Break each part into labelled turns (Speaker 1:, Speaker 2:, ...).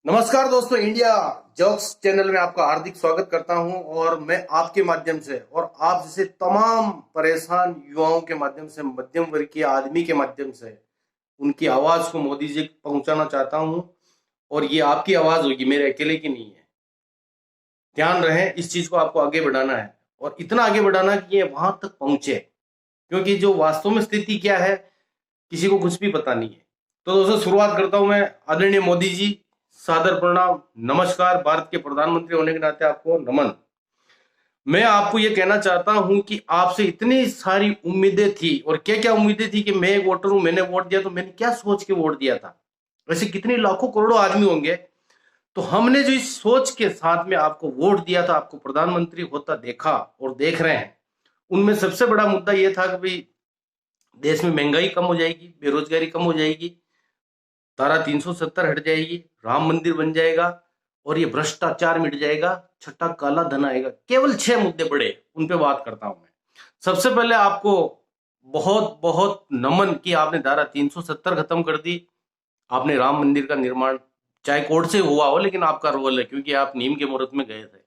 Speaker 1: नमस्कार दोस्तों, India jocks channel में आपका हार्दिक स्वागत करता हूं। और मैं आपके माध्यम से और आप जैसे तमाम परेशान युवाओं के माध्यम से, मध्यम वर्ग के आदमी के माध्यम से उनकी आवाज को मोदी जी तक पहुंचाना चाहता हूं। और ये आपकी आवाज होगी, मेरे अकेले की नहीं है। ध्यान रहे, इस चीज को आपको आगे बढ़ाना है और इतना आगे बढ़ाना कि ये वहां तक पहुंचे, क्योंकि जो वास्तव में स्थिति क्या है किसी को कुछ भी पता नहीं है। तो दोस्तों, शुरुआत करता हूं मैं। आदरणीय मोदी जी, सादर प्रणाम, नमस्कार। भारत के प्रधानमंत्री होने के नाते आपको नमन। मैं आपको यह कहना चाहता हूं कि आपसे इतनी सारी उम्मीदें थी, और क्या क्या उम्मीदें थी कि मैं एक वोटर हूं, मैंने वोट दिया, तो मैंने क्या सोच के वोट दिया था। वैसे कितने लाखों करोड़ों आदमी होंगे, तो हमने जो इस सोच के साथ में आपको वोट दिया था, आपको प्रधानमंत्री होता देखा और देख रहे हैं, उनमें सबसे बड़ा मुद्दा यह था कि भाई देश में महंगाई कम हो जाएगी, बेरोजगारी कम हो जाएगी, धारा 370 हट जाएगी, राम मंदिर बन जाएगा और ये भ्रष्टाचार मिट जाएगा, छठा काला धन आएगा। केवल 6 मुद्दे बड़े, उन पे बात करता हूं मैं। सबसे पहले आपको बहुत बहुत नमन कि आपने धारा 370 खत्म कर दी। आपने राम मंदिर का निर्माण, चाहे कोर्ट से हुआ हो, लेकिन आपका रोल है, क्योंकि आप नीम के मुहूर्त में गए थे।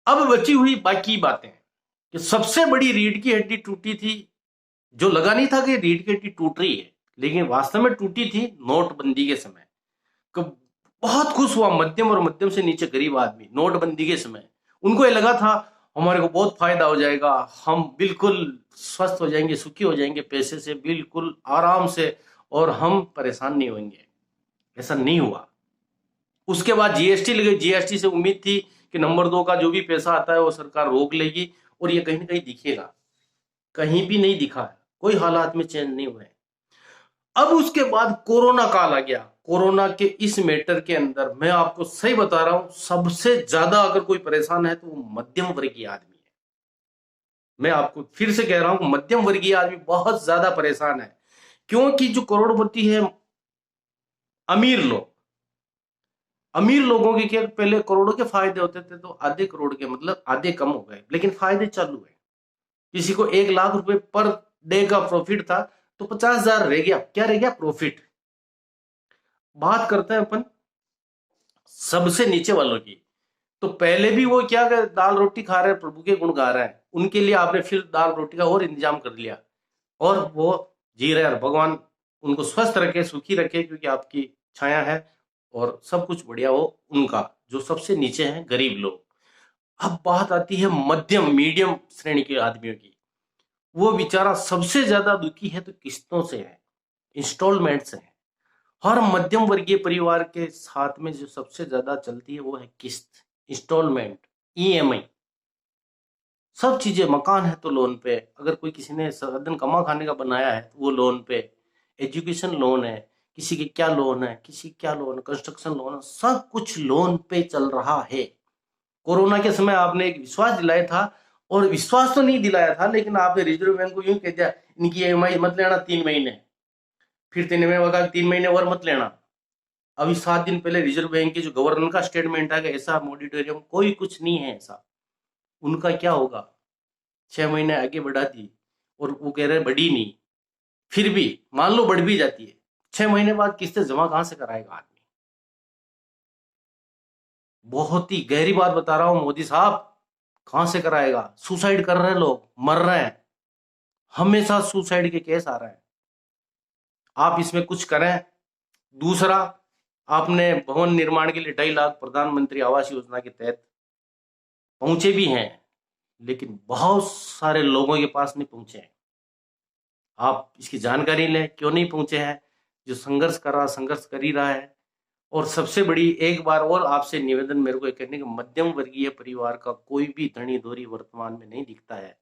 Speaker 1: अब बची हुई बाकी बातें कि सबसे बड़ी रीढ़ की हड्डी टूटी थी, जो लगा नहीं था कि रीढ़ की हड्डी टूट रही है, लेकिन वास्तव में टूटी थी नोटबंदी के समय। बहुत खुश हुआ मध्यम और मध्यम से नीचे गरीब आदमी नोटबंदी के समय। उनको ये लगा था हमारे को बहुत फायदा हो जाएगा, हम बिल्कुल स्वस्थ हो जाएंगे, सुखी हो जाएंगे पैसे से, बिल्कुल आराम से, और हम परेशान नहीं होंगे। ऐसा नहीं हुआ। उसके बाद जीएसटी लगी। जीएसटी से उम्मीद थी कि नंबर 2 का जो भी पैसा आता है वो सरकार रोक लेगी, और ये कहीं ना कहीं दिखेगा। कहीं भी नहीं दिखा है, कोई हालात में चेंज नहीं हुए। अब उसके बाद कोरोना काल आ गया। कोरोना के इस मैटर के अंदर मैं आपको सही बता रहा हूं, सबसे ज्यादा अगर कोई परेशान है तो वो मध्यम वर्गीय आदमी है। मैं आपको फिर से कह रहा हूं, मध्यम वर्गीय आदमी बहुत ज्यादा परेशान है। क्योंकि जो करोड़पति है, अमीर लोग, अमीर लोगों के क्या पहले करोड़ों के फायदे होते थे, तो आधे करोड़ के मतलब आधे कम हो गए, लेकिन फायदे चालू है। किसी को 1 लाख रुपए पर डे का प्रॉफिट था, तो 50,000 रह गया। क्या रह गया? प्रॉफिट। बात करते हैं अपन सबसे नीचे वालों की। तो पहले भी वो क्या कर दाल रोटी खा रहे हैं, प्रभु के गुण गा रहे हैं, उनके लिए आपने फिर दाल रोटी का और इंतजाम कर लिया, और वो जी रहे हैं। भगवान उनको स्वस्थ रखे, सुखी रखे, क्योंकि आपकी छाया है और सब कुछ बढ़िया हो उनका। जो सबसे नीचे हैं गरीब लोग। अब बात आती है मध्यम मीडियम श्रेणी के आदमियों की। वो बेचारा सबसे ज्यादा दुखी है, तो किस्तों से है, इंस्टॉलमेंट से है। हर मध्यम वर्गीय परिवार के साथ में जो सबसे ज्यादा चलती है वो है किस्त, इंस्टॉलमेंट, ईएमआई। सब चीजें, मकान है तो लोन पे, अगर कोई किसी ने साधन कमा खाने का बनाया है तो वो लोन पे, एजुकेशन लोन है, किसी के क्या लोन है, किसी क्या लोन, कंस्ट्रक्शन लोन है, सब कुछ लोन पे चल रहा है। कोरोना के समय आपने एक विश्वास दिलाया था, और विश्वास तो नहीं दिलाया था, लेकिन आपने रिजर्व बैंक को यूं कह दिया इनकी ईएमआई मत लेना 3 महीने। फिर 3 महीने का 3 महीने और मत लेना। अभी 7 दिन पहले रिजर्व बैंक के जो गवर्नर का स्टेटमेंट आ गया, ऐसा मॉडिटोरियम कोई कुछ नहीं है ऐसा। उनका क्या होगा? 6 महीने आगे बढ़ा दी, और वो कह रहे हैं बढ़ी नहीं। फिर भी मान लो बढ़ भी जाती है, 6 महीने बाद किस्तें जमा कहां से कराएगा आदमी? बहुत ही गहरी बात बता रहा हूं मोदी साहब, कहां से कराएगा? सुसाइड कर रहे हैं लोग, मर रहे हैं, हमेशा सुसाइड के केस आ रहे हैं। आप इसमें कुछ करें। दूसरा, आपने भवन निर्माण के लिए 2.5 लाख प्रधानमंत्री आवास योजना के तहत पहुंचे भी हैं, लेकिन बहुत सारे लोगों के पास नहीं पहुंचे हैं। आप इसकी जानकारी लें, क्यों नहीं पहुंचे हैं। जो संघर्ष कर रहा, संघर्ष कर ही रहा है। और सबसे बड़ी एक बार और आपसे निवेदन मेरे को करने का, मध्यम वर्गीय परिवार का कोई भी धनी धोरी वर्तमान में नहीं दिखता है।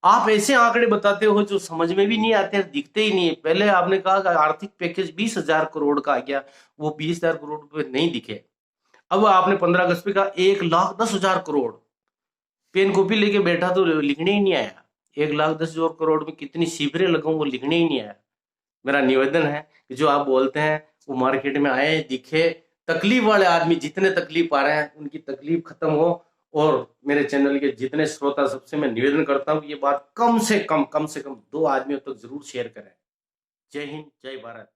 Speaker 1: आप ऐसे आंकड़े बताते हो जो समझ में भी नहीं आते हैं, दिखते ही नहीं है। पहले आपने कहा कि आर्थिक पैकेज 20,000 करोड़ का आ गया, वो 20,000 करोड़ रुपए नहीं दिखे। अब आपने 15 अगस्त पे कहा 1,10,000 करोड़। पेन कॉपी लेके बैठा तो लिखने ही नहीं आया। 1,10,000 करोड़ में कितनी शिविरें लगाऊं, वो लिखने ही नहीं आया। मेरा निवेदन है कि जो आप बोलते हैं वो मार्केट में आए, दिखे। तकलीफ वाले आदमी जितने तकलीफ पा रहे हैं उनकी तकलीफ खत्म हो। और मेरे चैनल के जितने श्रोता, सबसे मैं निवेदन करता हूं कि ये बात कम से कम 2 आदमियों तक जरूर शेयर करें। जय हिंद, जय भारत।